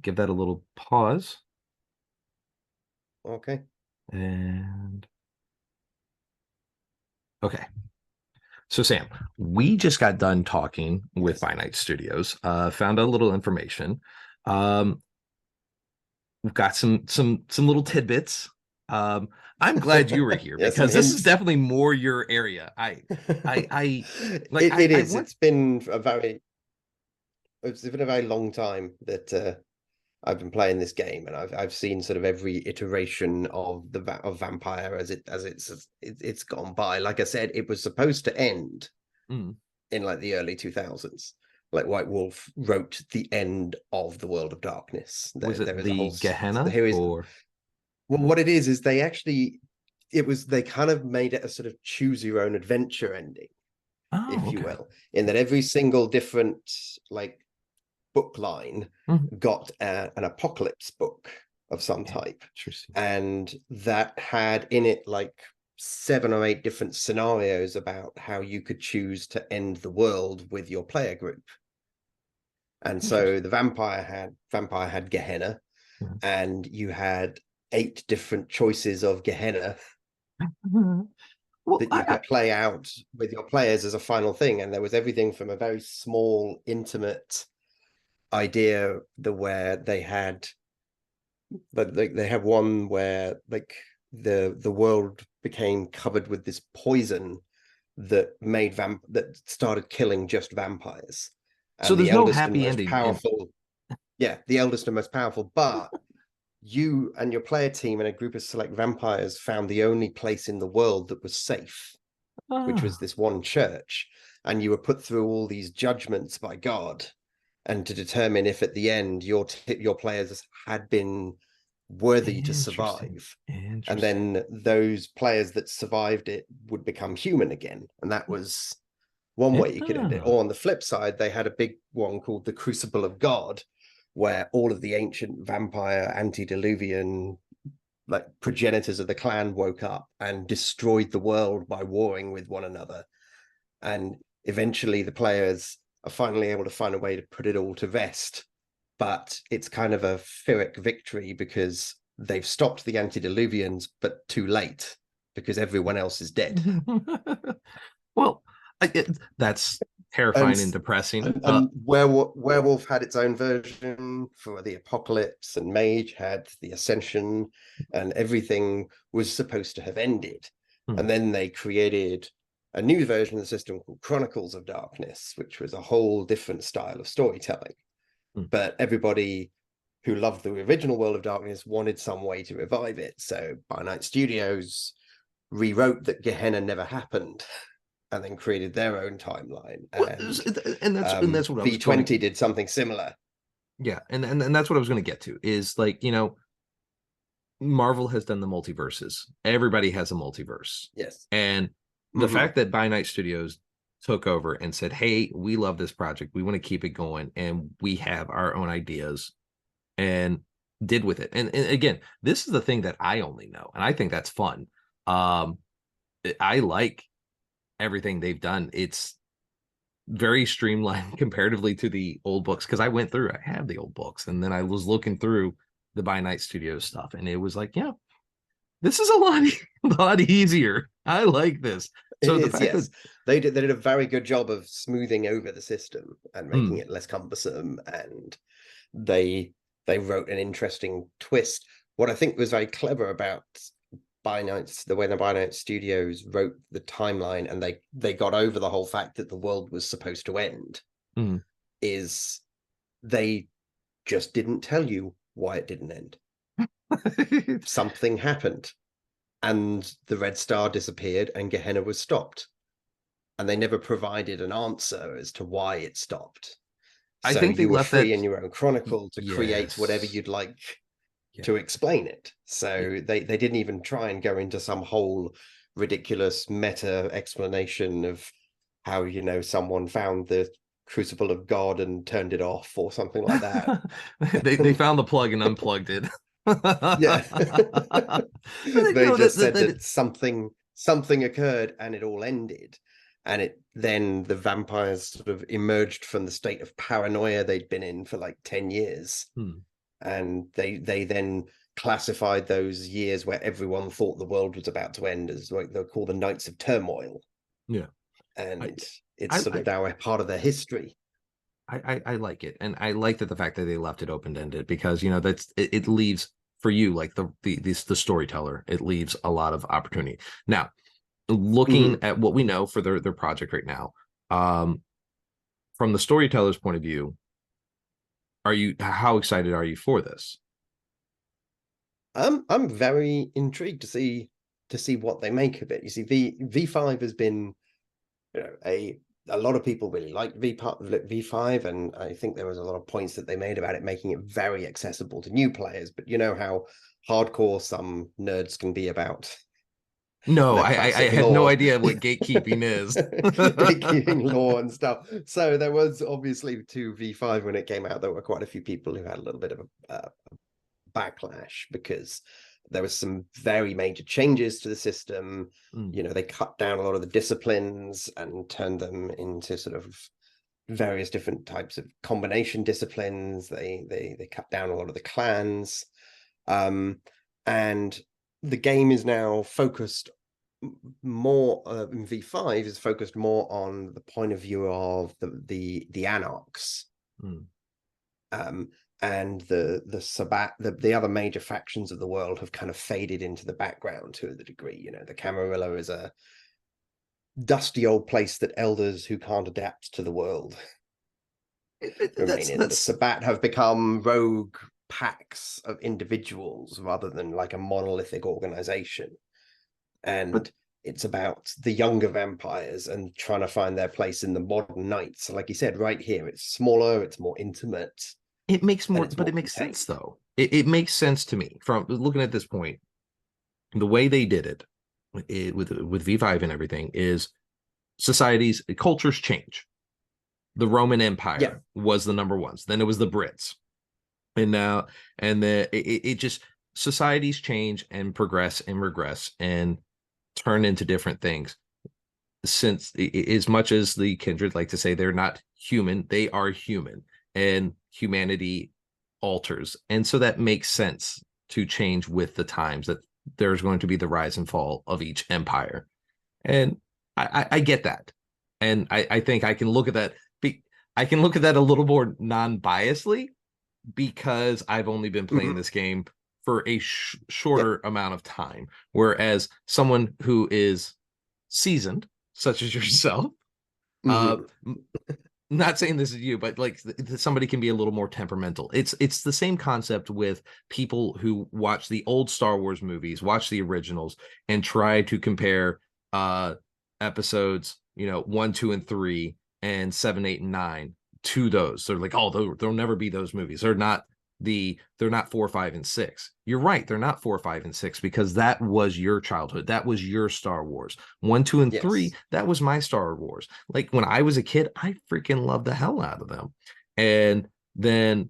Speaker 5: Give that a little pause.
Speaker 8: Okay.
Speaker 5: And okay. So Sam, we just got done talking with Finite Studios, found out a little information. We've got some little tidbits. I'm glad you were here because this is definitely more your area. It's
Speaker 8: been a very long time that I've been playing this game, and I've seen sort of every iteration of Vampire as it's gone by. Like I said, it was supposed to end in like the early 2000s. Like White Wolf wrote the end of the World of Darkness.
Speaker 5: Was it the Gehenna?
Speaker 8: Well, what it is they kind of made it a sort of choose your own adventure ending, you will, in that every single different like book line got an apocalypse book of some type, and that had in it like 7 or 8 different scenarios about how you could choose to end the world with your player group. And so the vampire had Gehenna, and you had 8 different choices of Gehenna that you could play out with your players as a final thing. And there was everything from a very small, intimate idea where they had one where like the world became covered with this poison that that started killing just vampires. And
Speaker 5: so there's
Speaker 8: the
Speaker 5: no
Speaker 8: eldest
Speaker 5: happy
Speaker 8: and most
Speaker 5: ending.
Speaker 8: Powerful, yeah, the eldest and most powerful. But you and your player team and a group of select vampires found the only place in the world that was safe, which was this one church. And you were put through all these judgments by God, and to determine if at the end your players had been worthy to survive. And then those players that survived it would become human again. And that was one way you could end it. Or on the flip side, they had a big one called the Crucible of God, where all of the ancient vampire antediluvian like progenitors of the clan woke up and destroyed the world by warring with one another. And eventually the players are finally able to find a way to put it all to rest. But it's kind of a Pyrrhic victory because they've stopped the antediluvians, but too late because everyone else is dead.
Speaker 5: Well, that's terrifying and depressing.
Speaker 8: And Werewolf had its own version for the Apocalypse, and Mage had the Ascension, and everything was supposed to have ended. And then they created a new version of the system called Chronicles of Darkness, which was a whole different style of storytelling. But everybody who loved the original World of Darkness wanted some way to revive it. So Finite Studios rewrote that Gehenna never happened, and then created their own timeline. And that's what
Speaker 5: V20
Speaker 8: did something similar.
Speaker 5: Yeah, and that's what I was going to get to is like, Marvel has done the multiverses. Everybody has a multiverse.
Speaker 8: Yes.
Speaker 5: And the fact that By Night Studios took over and said, "Hey, we love this project. We want to keep it going and we have our own ideas," and did with it. And again, this is the thing that I only know, and I think that's fun. I like everything they've done. It's very streamlined comparatively to the old books, because I have the old books, and then I was looking through the By Night Studios stuff, and it was like, yeah, this is a lot easier. I like this. So the fact that
Speaker 8: they did a very good job of smoothing over the system and making it less cumbersome, and they wrote an interesting twist. What I think was very clever about the way the By Night Studios wrote the timeline, and they got over the whole fact that the world was supposed to end, is they just didn't tell you why it didn't end. Something happened, and the Red Star disappeared, and Gehenna was stopped, and they never provided an answer as to why it stopped.
Speaker 5: I think they
Speaker 8: you were
Speaker 5: left
Speaker 8: free
Speaker 5: that
Speaker 8: in your own chronicle to create whatever you'd like to explain it. So they didn't even try and go into some whole ridiculous meta explanation of how, someone found the crucible of God and turned it off or something like that.
Speaker 5: they found the plug and unplugged it.
Speaker 8: Yeah. They just said that something occurred and it all ended. And then the vampires sort of emerged from the state of paranoia they'd been in for like 10 years. And they then classified those years where everyone thought the world was about to end as like they're called the Nights of Turmoil.
Speaker 5: Yeah.
Speaker 8: And it's sort of now a part of their history.
Speaker 5: I like it. And I like that the fact that they left it open-ended, because it leaves for you, like the storyteller, it leaves a lot of opportunity. Now, looking at what we know for their project right now, from the storyteller's point of view, how excited are you for this?
Speaker 8: I'm very intrigued to see what they make of it. You see, V5 has been, a lot of people really like V5, and I think there was a lot of points that they made about it making it very accessible to new players. But you know how hardcore some nerds can be about.
Speaker 5: No, I had no idea what gatekeeping is.
Speaker 8: Gatekeeping law and stuff. So there was obviously to V5 when it came out, there were quite a few people who had a little bit of a backlash, because there was some very major changes to the system. They cut down a lot of the disciplines and turned them into sort of various different types of combination disciplines. They cut down a lot of the clans, and the game is now focused more in V5 is focused more on the point of view of the Anarchs. And the Sabbat, the other major factions of the world have kind of faded into the background to a degree. The Camarilla is a dusty old place that elders who can't adapt to the world remain in. The Sabbat have become rogue packs of individuals rather than like a monolithic organization. And it's about the younger vampires and trying to find their place in the modern knights. So like you said, right here, it's smaller, it's more intimate.
Speaker 5: It makes it makes sense though. It makes sense to me from looking at this point. The way they did it with V5 and everything is cultures change. The Roman Empire was the number one. Then it was the Brits, and now it just societies change and progress and regress and turn into different things. Since as much as the kindred like to say they're not human, they are human. And humanity alters, and so that makes sense to change with the times, that there's going to be the rise and fall of each empire. And I get that, and I think I can look at that a little more non-biasly, because I've only been playing this game for a shorter amount of time, whereas someone who is seasoned, such as yourself, not saying this is you, but like somebody can be a little more temperamental. It's the same concept with people who watch the old Star Wars movies, watch the originals, and try to compare episodes, 1, 2, and 3, and 7, 8, and 9 to those. They're like, oh, there'll never be those movies. They're not 4, 5, and 6. You're right. They're not 4, 5, and 6 because that was your childhood. That was your Star Wars. 1, 2, and 3. That was my Star Wars. Like when I was a kid, I freaking loved the hell out of them. And then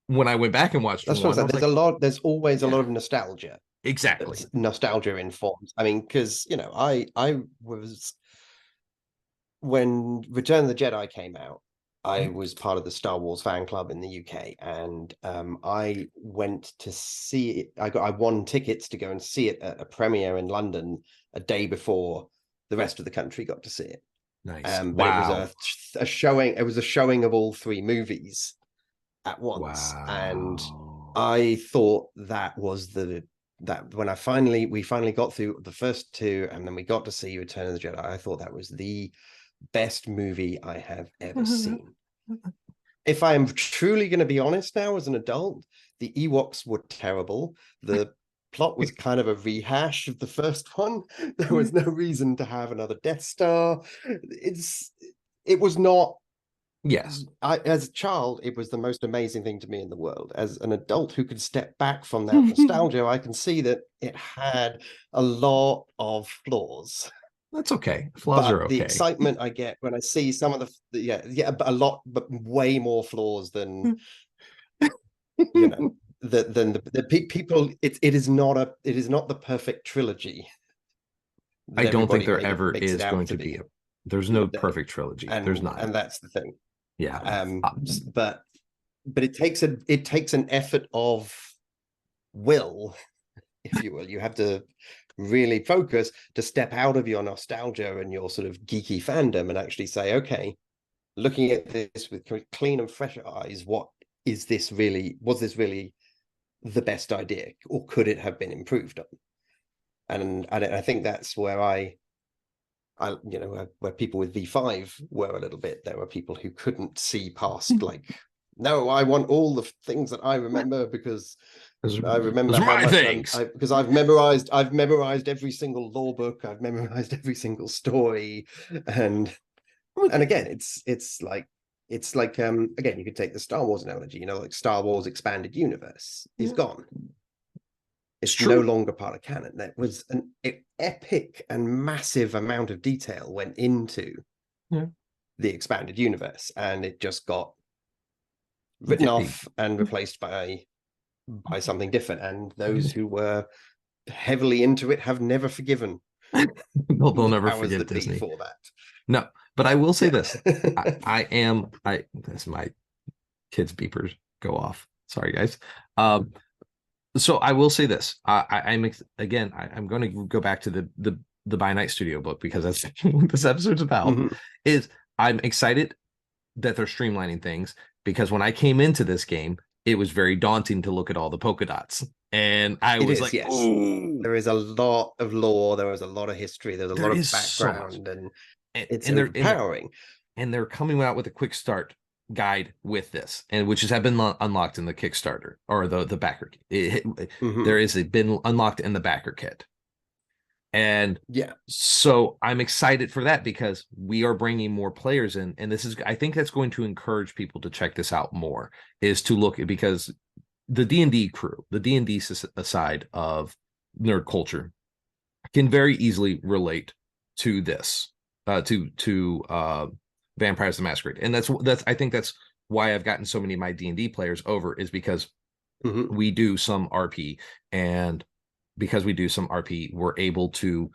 Speaker 5: when I went back and watched,
Speaker 8: that's what I'm saying. There's always a lot of nostalgia.
Speaker 5: Exactly.
Speaker 8: Nostalgia informed. I mean, because I was, when Return of the Jedi came out, I was part of the Star Wars fan club in the UK, and I went to see it. I won tickets to go and see it at a premiere in London a day before the rest of the country got to see it.
Speaker 5: Nice.
Speaker 8: But it was a showing. It was a showing of all 3 movies at once, and I thought that was that when we finally got through the first 2, and then we got to see Return of the Jedi, I thought that was the best movie I have ever seen. If I am truly going to be honest now, as an adult, the Ewoks were terrible. The plot was kind of a rehash of the first one. There was no reason to have another Death Star. It was not.
Speaker 5: Yes.
Speaker 8: As a child, it was the most amazing thing to me in the world. As an adult who can step back from that nostalgia, I can see that it had a lot of flaws.
Speaker 5: That's okay. Flaws are okay.
Speaker 8: The excitement I get when I see some of a lot, but way more flaws than than the people. It is not the perfect trilogy.
Speaker 5: I don't think there ever is going to be. There's no perfect trilogy. There's not,
Speaker 8: and that's the thing.
Speaker 5: Yeah.
Speaker 8: But it takes an effort of will, if you will. You have to really focus to step out of your nostalgia and your sort of geeky fandom and actually say, okay, looking at this with clean and fresh eyes, was this really the best idea, or could it have been improved on? And I think that's where where people with V5 were a little bit. There were people who couldn't see past no, I want all the things that I remember because I remember how much because I've memorized every single lore book, I've memorized every single story, and again, it's like again, you could take the Star Wars analogy. Like Star Wars expanded universe is gone. It's no longer part of canon. That was an epic and massive amount of detail went into the expanded universe, and it just got written off and replaced by something different. And those who were heavily into it have never forgiven.
Speaker 5: They'll never forgive Disney
Speaker 8: for that.
Speaker 5: No, but I will say this: this my kids' beepers go off. Sorry, guys. So I will say this: I'm going to go back to the By Night Studio book, because that's what this episode's about. Is I'm excited that they're streamlining things, because when I came into this game, it was very daunting to look at all the polka dots, and I was like,
Speaker 8: yes. There is a lot of lore, there was a lot of history, there's a lot of background, and it's empowering.
Speaker 5: And they're coming out with a quick start guide with this, and which has been unlocked in the Kickstarter or the backer. There is been unlocked in the backer kit. And so I'm excited for that, because we are bringing more players in, and I think that's going to encourage people to check this out more, is to look at, because the D&D crew, the D&D side of nerd culture, can very easily relate to this, to Vampires the Masquerade. And that's I think that's why I've gotten so many of my D&D players over, is because we do some RP, and because we do some RP, we're able to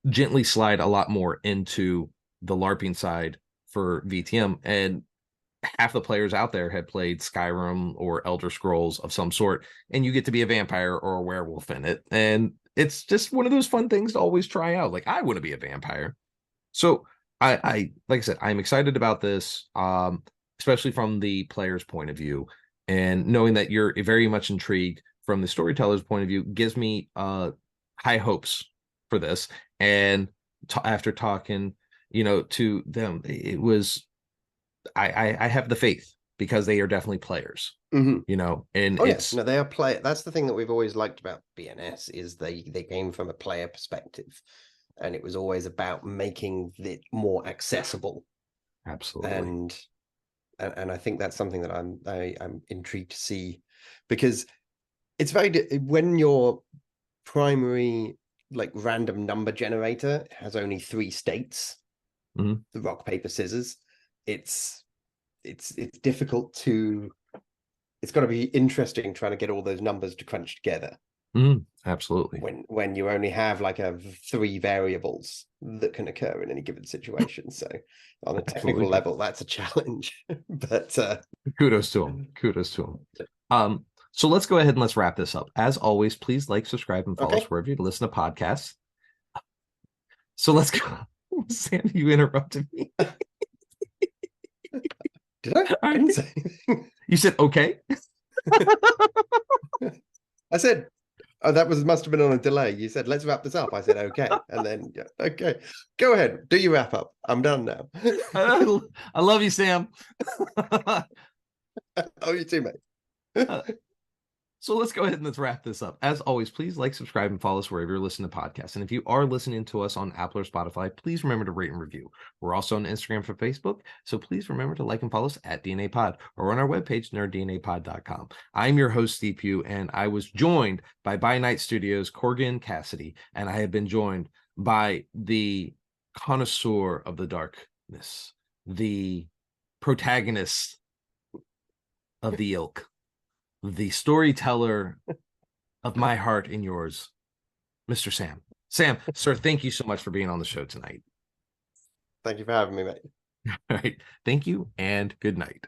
Speaker 5: gently slide a lot more into the LARPing side for VTM. And half the players out there have played Skyrim or Elder Scrolls of some sort, and you get to be a vampire or a werewolf in it. And it's just one of those fun things to always try out. Like, I want to be a vampire. So I like I said, I'm excited about this, especially from the player's point of view, and knowing that you're very much intrigued from the storyteller's point of view gives me high hopes for this. And after talking, to them, it was, I have the faith, because they are definitely players, and
Speaker 8: they are player. That's the thing that we've always liked about BNS, is they came from a player perspective, and it was always about making it more accessible.
Speaker 5: Absolutely.
Speaker 8: And and I think that's something that I'm intrigued to see, because it's when your primary like random number generator has only 3 states,
Speaker 5: Mhm.
Speaker 8: the rock paper scissors, it's difficult to, it's got to be interesting trying to get all those numbers to crunch together
Speaker 5: Absolutely.
Speaker 8: when you only have like 3 variables that can occur in any given situation. So on a technical
Speaker 5: Absolutely.
Speaker 8: level, that's a challenge. But
Speaker 5: Kudos to him. Kudos to him. So let's go ahead and let's wrap this up. As always, please like, subscribe, and follow
Speaker 8: Okay.
Speaker 5: us wherever you listen to podcasts. So let's go. Sam, you interrupted me.
Speaker 8: Did I didn't say anything.
Speaker 5: You said okay.
Speaker 8: I said, oh, that must have been on a delay. You said, let's wrap this up. I said, okay. And then, yeah, okay. Go ahead. Do your wrap up. I'm done now.
Speaker 5: I love you, Sam.
Speaker 8: Oh, you too, mate.
Speaker 5: So let's go ahead and let's wrap this up. As always, please like, subscribe, and follow us wherever you're listening to podcasts. And if you are listening to us on Apple or Spotify, please remember to rate and review. We're also on Instagram for Facebook, so please remember to like and follow us at DNA Pod or on our webpage, nerddnapod.com. I'm your host, Steve Pugh, and I was joined by Night Studios, Corgan Cassidy, and I have been joined by the connoisseur of the darkness, the protagonist of the ilk, the storyteller of my heart and yours, Mr. Sam. Sam, sir, thank you so much for being on the show tonight.
Speaker 8: Thank you for having me, mate.
Speaker 5: All right. Thank you and good night.